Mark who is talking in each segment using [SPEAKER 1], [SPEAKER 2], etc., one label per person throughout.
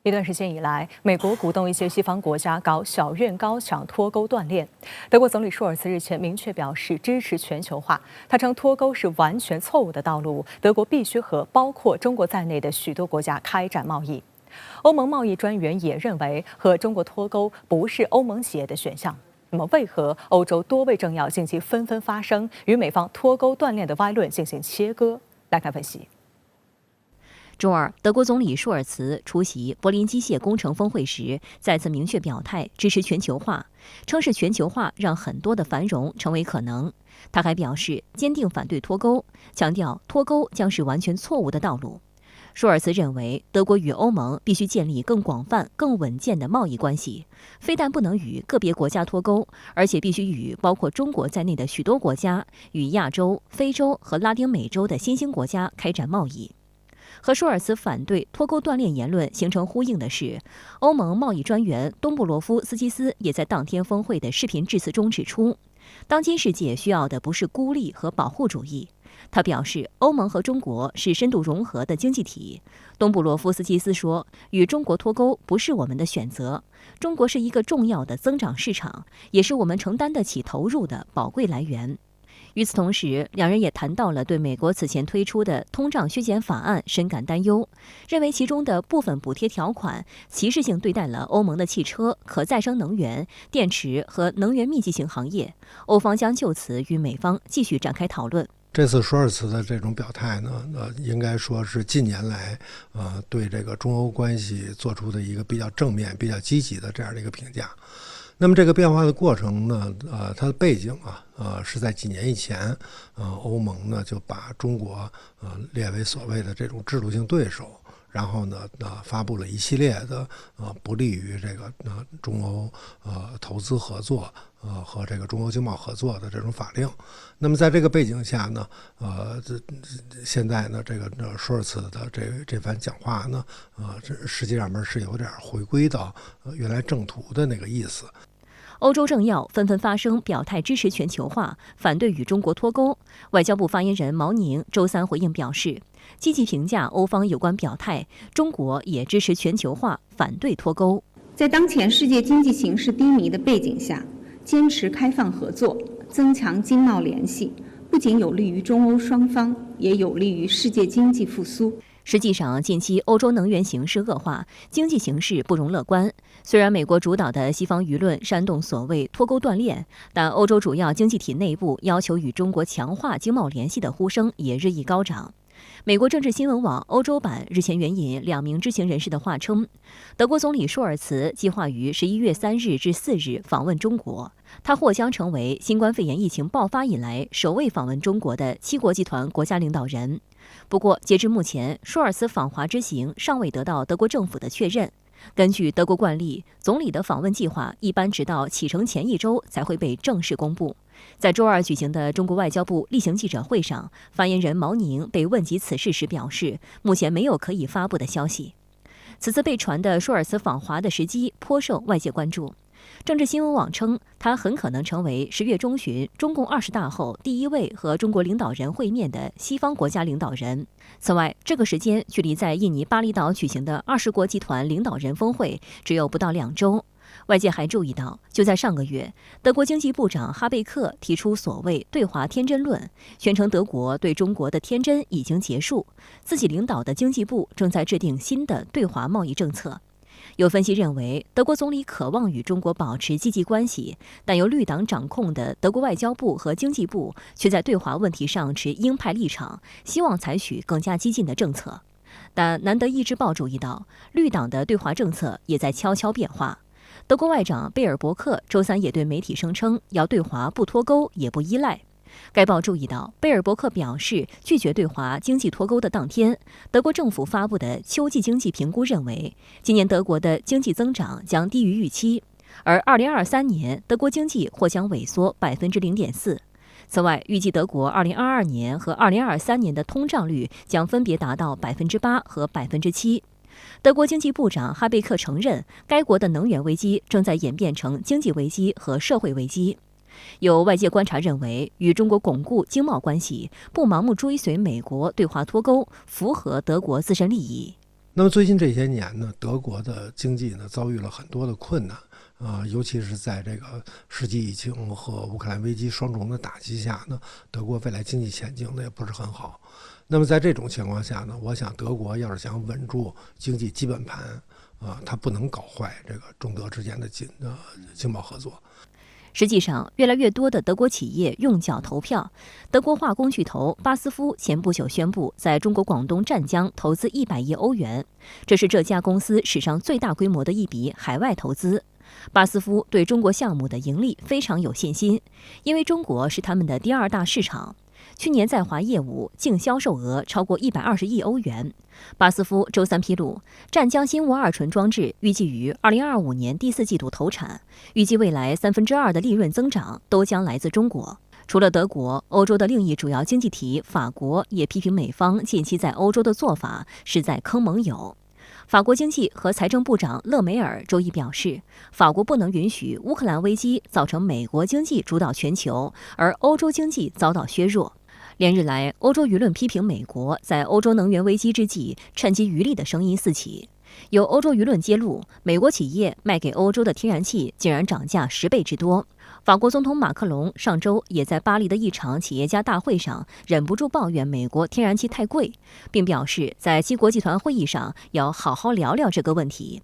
[SPEAKER 1] 一段时间以来，美国鼓动一些西方国家搞小院高墙脱钩断链。德国总理舒尔茨日前明确表示支持全球化，他称脱钩是完全错误的道路，德国必须和包括中国在内的许多国家开展贸易。欧盟贸易专员也认为，和中国脱钩不是欧盟企业的选项。那么，为何欧洲多位政要近期纷纷发声，与美方脱钩断链的歪论进行切割？来看分析。
[SPEAKER 2] 周二，德国总理舒尔茨出席柏林机械工程峰会时，再次明确表态支持全球化，称是全球化让很多的繁荣成为可能。他还表示坚定反对脱钩，强调脱钩将是完全错误的道路。舒尔茨认为，德国与欧盟必须建立更广泛、更稳健的贸易关系，非但不能与个别国家脱钩，而且必须与包括中国在内的许多国家、与亚洲、非洲和拉丁美洲的新兴国家开展贸易。和舒尔茨反对脱钩断链言论形成呼应的是，欧盟贸易专员东布罗夫斯基斯也在当天峰会的视频致辞中指出，当今世界需要的不是孤立和保护主义。他表示，欧盟和中国是深度融合的经济体。东布罗夫斯基斯说，与中国脱钩不是我们的选择，中国是一个重要的增长市场，也是我们承担得起投入的宝贵来源。与此同时，两人也谈到了对美国此前推出的通胀削减法案深感担忧，认为其中的部分补贴条款歧视性对待了欧盟的汽车、可再生能源、电池和能源密集型行业。欧方将就此与美方继续展开讨论。
[SPEAKER 3] 这次舒尔茨的这种表态呢，应该说是近年来对这个中欧关系做出的一个比较正面、比较积极的这样的一个评价。那么这个变化的过程呢，它的背景是在几年以前，欧盟呢就把中国列为所谓的这种制度性对手，然后呢发布了一系列的不利于这个中欧投资合作和这个中欧经贸合作的这种法令。那么在这个背景下呢，现在呢这个舒尔茨的这番讲话呢，这实际上面是有点回归到原来正途的那个意思。
[SPEAKER 2] 欧洲政要纷纷发声表态支持全球化，反对与中国脱钩。外交部发言人毛宁周三回应表示，积极评价欧方有关表态，中国也支持全球化，反对脱钩。
[SPEAKER 4] 在当前世界经济形势低迷的背景下，坚持开放合作，增强经贸联系，不仅有利于中欧双方，也有利于世界经济复苏。
[SPEAKER 2] 实际上，近期欧洲能源形势恶化，经济形势不容乐观。虽然美国主导的西方舆论煽动所谓脱钩断链，但欧洲主要经济体内部要求与中国强化经贸联系的呼声也日益高涨。美国政治新闻网欧洲版日前援引2名知情人士的话称，德国总理舒尔茨计划于11月3日至4日访问中国，他或将成为新冠肺炎疫情爆发以来首位访问中国的7国集团国家领导人。不过，截至目前，舒尔茨访华之行尚未得到德国政府的确认。根据德国惯例，总理的访问计划一般直到启程前1周才会被正式公布。在周二举行的中国外交部例行记者会上，发言人毛宁被问及此事时表示，目前没有可以发布的消息。此次被传的舒尔茨访华的时机颇受外界关注。政治新闻网称，他很可能成为10月中旬中共20大后第一位和中国领导人会面的西方国家领导人。此外，这个时间距离在印尼巴厘岛举行的20国集团领导人峰会只有不到2周。外界还注意到，就在上个月，德国经济部长哈贝克提出所谓对华天真论，宣称德国对中国的天真已经结束，自己领导的经济部正在制定新的对华贸易政策。有分析认为，德国总理渴望与中国保持积极关系，但由绿党掌控的德国外交部和经济部却在对华问题上持鹰派立场，希望采取更加激进的政策。但南德意志报注意到，绿党的对华政策也在悄悄变化。德国外长贝尔伯克周三也对媒体声称，要对华不脱钩也不依赖。该报注意到，贝尔伯克表示，拒绝对华经济脱钩的当天，德国政府发布的秋季经济评估认为，今年德国的经济增长将低于预期，而2023年德国经济或将萎缩0.4%。此外，预计德国2022年和2023年的通胀率将分别达到8%和7%。德国经济部长哈贝克承认，该国的能源危机正在演变成经济危机和社会危机。有外界观察认为，与中国巩固经贸关系，不盲目追随美国对华脱钩，符合德国自身利益。
[SPEAKER 3] 那么最近这些年呢，德国的经济呢遭遇了很多的困难尤其是在这个世纪疫情和乌克兰危机双重的打击下呢，德国未来经济前景呢也不是很好。那么在这种情况下呢，我想德国要是想稳住经济基本盘它不能搞坏这个中德之间的经贸合作。
[SPEAKER 2] 实际上，越来越多的德国企业用脚投票。德国化工巨头巴斯夫前不久宣布在中国广东湛江投资100亿欧元，这是这家公司史上最大规模的一笔海外投资。巴斯夫对中国项目的盈利非常有信心，因为中国是他们的第2大市场。去年在华业务净销售额超过120亿欧元。巴斯夫周三披露，湛江新屋2醇装置预计于2025年第4季度投产，预计未来2/3的利润增长都将来自中国。除了德国，欧洲的另一主要经济体法国也批评美方近期在欧洲的做法是在坑盟友。法国经济和财政部长勒梅尔周一表示，法国不能允许乌克兰危机造成美国经济主导全球，而欧洲经济遭到削弱。连日来，欧洲舆论批评美国在欧洲能源危机之际趁机渔利的声音四起。有欧洲舆论揭露，美国企业卖给欧洲的天然气竟然涨价10倍之多。法国总统马克龙上周也在巴黎的一场企业家大会上忍不住抱怨美国天然气太贵，并表示在七国集团会议上要好好聊聊这个问题。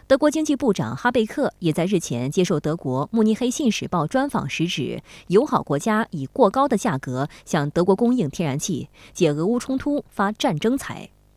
[SPEAKER 2] 德国经济部长哈贝克也在日前接受德国慕尼黑信使报专访时指，友好国家以过高的价格向德国供应天然气，借俄乌冲突发战争财。